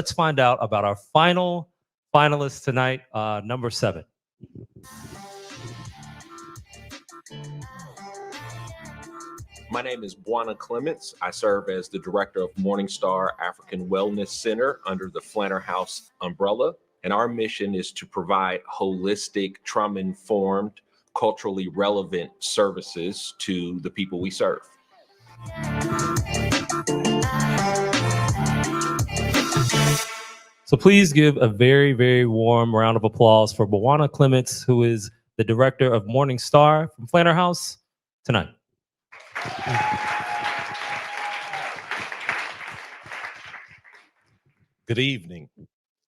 Let's find out about our final finalist tonight, number 7. My name is Buana Clements. I serve as the director of Morningstar African Wellness Center under the Flanner House umbrella. And our mission is to provide holistic, trauma-informed, culturally relevant services to the people we serve. So please give a very, very warm round of applause for Buana Clements, who is the director of Morningstar from Flanner House tonight. Good evening.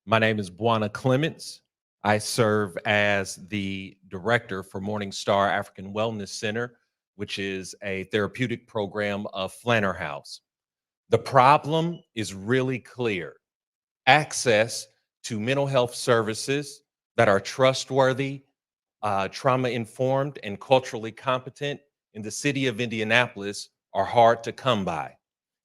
My name is Buana Clements. I serve as the director for Morningstar African Wellness Center, which is a therapeutic program of Flanner House. The problem is really clear. Access to mental health services that are trustworthy, trauma-informed, and culturally competent in the city of Indianapolis are hard to come by.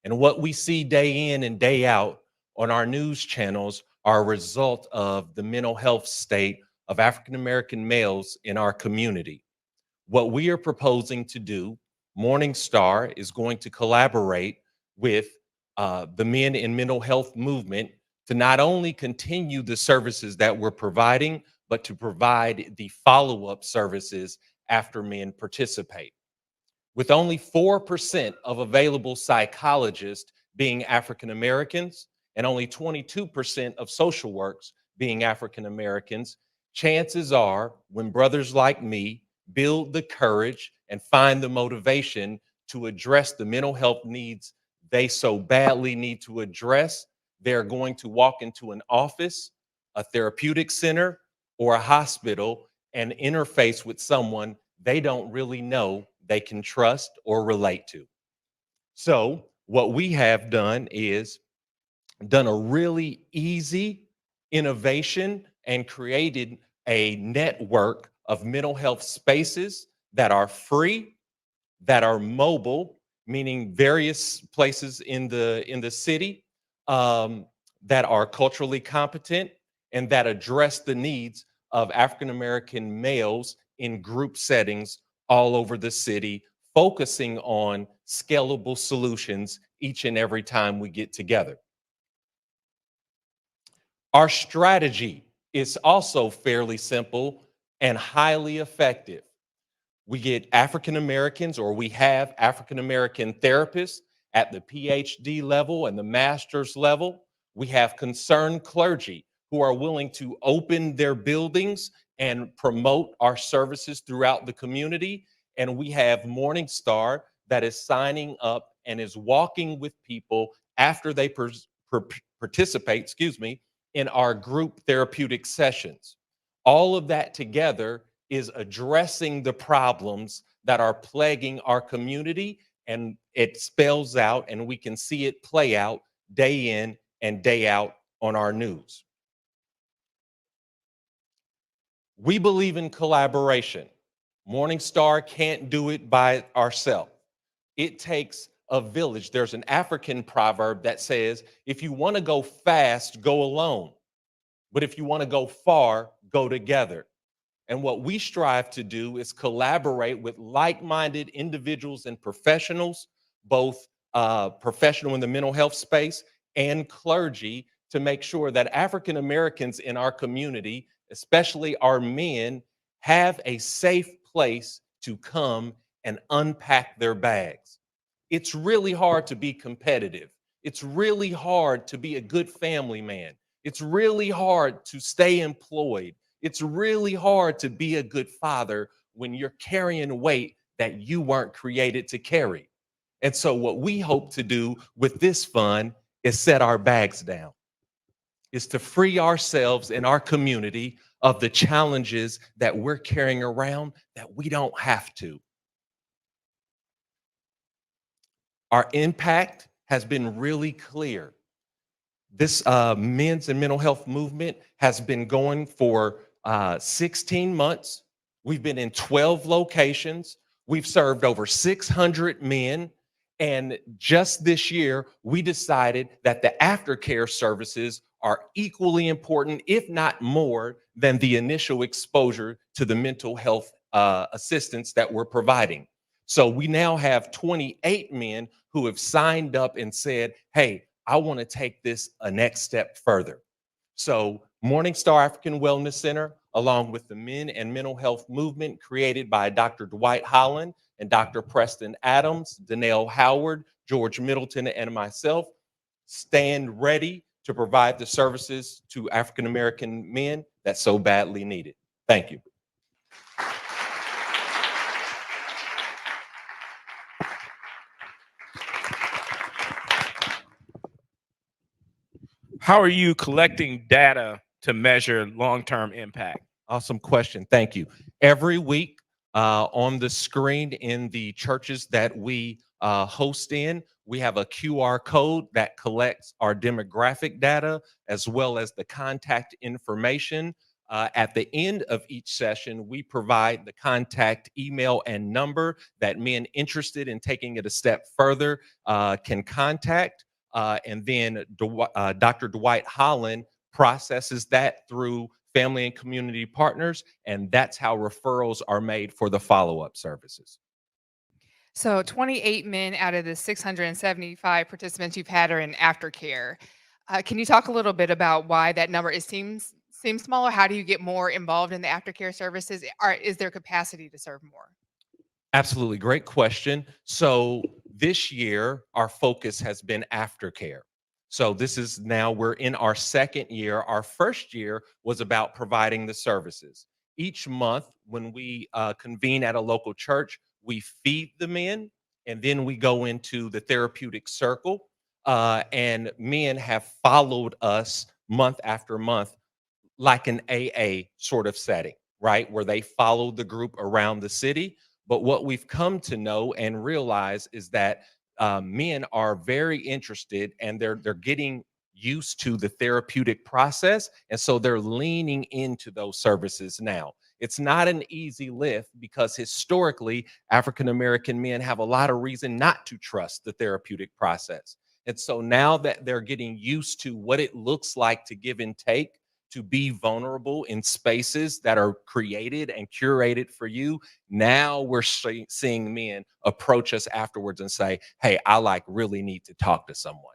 And what we see day in and day out on our news channels are a result of the mental health state of African-American males in our community. What we are proposing to do, Morningstar is going to collaborate with the Men in Mental Health movement to not only continue the services that we're providing, but to provide the follow-up services after men participate. With only 4% of available psychologists being African Americans and only 22% of social works being African Americans, chances are when brothers like me build the courage and find the motivation to address the mental health needs they so badly need to address, they're going to walk into an office, a therapeutic center, or a hospital and interface with someone they don't really know they can trust or relate to. So what we have done is done a really easy innovation and created a network of mental health spaces that are free, that are mobile, meaning various places in the city, that are culturally competent and that address the needs of African American males in group settings all over the city, focusing on scalable solutions each and every time we get together. Our strategy is also fairly simple and highly effective. We get African Americans, or we have African American therapists at the PhD level and the master's level. We have concerned clergy who are willing to open their buildings and promote our services throughout the community. And we have Morningstar that is signing up and is walking with people after they participate, in our group therapeutic sessions. All of that together is addressing the problems that are plaguing our community, and it spells out and we can see it play out day in and day out on our news. We believe in collaboration. Morningstar can't do it by ourselves. It takes a village. There's an African proverb that says, if you want to go fast, go alone. But if you want to go far, go together. And what we strive to do is collaborate with like-minded individuals and professionals, both professional in the mental health space and clergy, to make sure that African Americans in our community, especially our men, have a safe place to come and unpack their bags. It's really hard to be competitive. It's really hard to be a good family man. It's really hard to stay employed. It's really hard to be a good father when you're carrying weight that you weren't created to carry. And so what we hope to do with this fund is set our bags down, is to free ourselves and our community of the challenges that we're carrying around that we don't have to. Our impact has been really clear. This men's and mental health movement has been going for 16 months. We've been in 12 locations. We've served over 600 men. And just this year, we decided that the aftercare services are equally important, if not more, than the initial exposure to the mental health assistance that we're providing. So we now have 28 men who have signed up and said, hey, I want to take this a next step further. So Morningstar African Wellness Center, along with the Men and Mental Health Movement created by Dr. Dwight Holland and Dr. Preston Adams, Danelle Howard, George Middleton, and myself, stand ready to provide the services to African American men that so badly need it. Thank you. How are you collecting data to measure long-term impact? Awesome question. Thank you. Every week on the screen in the churches that we host in, we have a QR code that collects our demographic data as well as the contact information. At the end of each session, we provide the contact email and number that men interested in taking it a step further can contact. And then Dr. Dwight Holland processes that through family and community partners, and that's how referrals are made for the follow-up services. So 28 men out of the 675 participants you've had are in aftercare. Can you talk a little bit about why that number seems smaller? How do you get more involved in the aftercare services? Is there capacity to serve more? Absolutely. Great question. So this year, our focus has been aftercare. So this is now we're in our second year. Our first year was about providing the services. Each month, when we convene at a local church, we feed the men, and then we go into the therapeutic circle. And men have followed us month after month like an AA sort of setting, right? Where they follow the group around the city. But what we've come to know and realize is that men are very interested and they're getting used to the therapeutic process. And so they're leaning into those services now. It's not an easy lift because historically, African American men have a lot of reason not to trust the therapeutic process. And so now that they're getting used to what it looks like to give and take, to be vulnerable in spaces that are created and curated for you, now we're seeing men approach us afterwards and say, hey, I really need to talk to someone.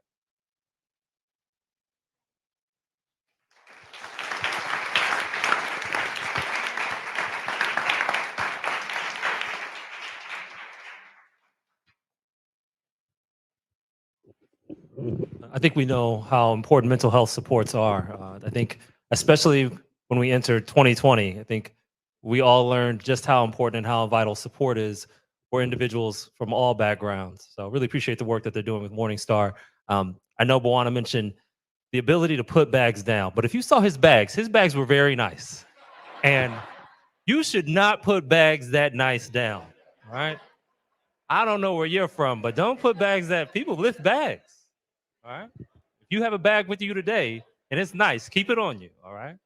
I think we know how important mental health supports are. I think, especially when we entered 2020, I think we all learned just how important and how vital support is for individuals from all backgrounds. So, really appreciate the work that they're doing with Morningstar. I know Bwana mentioned the ability to put bags down, but if you saw his bags were very nice. And you should not put bags that nice down, all right? I don't know where you're from, but don't put bags that people lift bags. All right. If you have a bag with you today and it's nice, keep it on you. All right.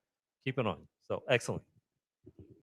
Keep it on you. So excellent.